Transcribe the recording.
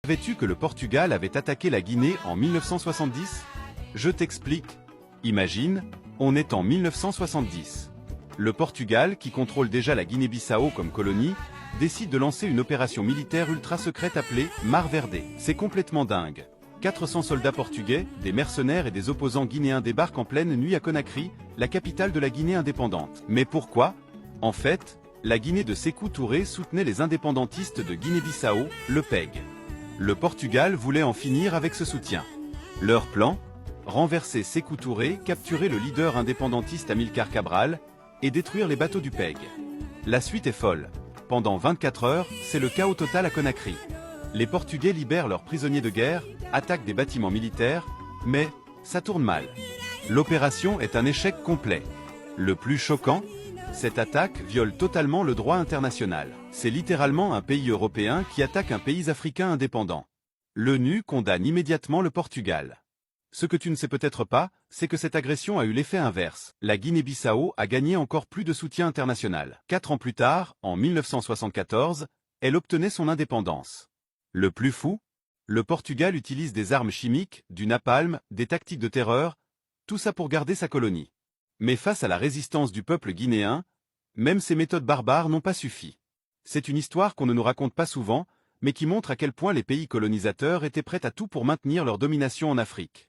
Savais-tu que le Portugal avait attaqué la Guinée en 1970? Je t'explique. Imagine, on est en 1970. Le Portugal, qui contrôle déjà la Guinée-Bissau comme colonie, décide de lancer une opération militaire ultra secrète appelée Mar Verde. C'est complètement dingue. 400 soldats portugais, des mercenaires et des opposants guinéens débarquent en pleine nuit à Conakry, la capitale de la Guinée indépendante. Mais pourquoi? En fait, la Guinée de Sékou Touré soutenait les indépendantistes de Guinée-Bissau, le PEG. Le Portugal voulait en finir avec ce soutien. Leur plan? Renverser Sékou Touré, capturer le leader indépendantiste Amilcar Cabral, et détruire les bateaux du PEG. La suite est folle. Pendant 24 heures, c'est le chaos total à Conakry. Les Portugais libèrent leurs prisonniers de guerre, attaquent des bâtiments militaires, mais ça tourne mal. L'opération est un échec complet. Le plus choquant? Cette attaque viole totalement le droit international. C'est littéralement un pays européen qui attaque un pays africain indépendant. L'ONU condamne immédiatement le Portugal. Ce que tu ne sais peut-être pas, c'est que cette agression a eu l'effet inverse. La Guinée-Bissau a gagné encore plus de soutien international. 4 ans plus tard, en 1974, elle obtenait son indépendance. Le plus fou? Le Portugal utilise des armes chimiques, du napalm, des tactiques de terreur, tout ça pour garder sa colonie. Mais face à la résistance du peuple guinéen, même ces méthodes barbares n'ont pas suffi. C'est une histoire qu'on ne nous raconte pas souvent, mais qui montre à quel point les pays colonisateurs étaient prêts à tout pour maintenir leur domination en Afrique.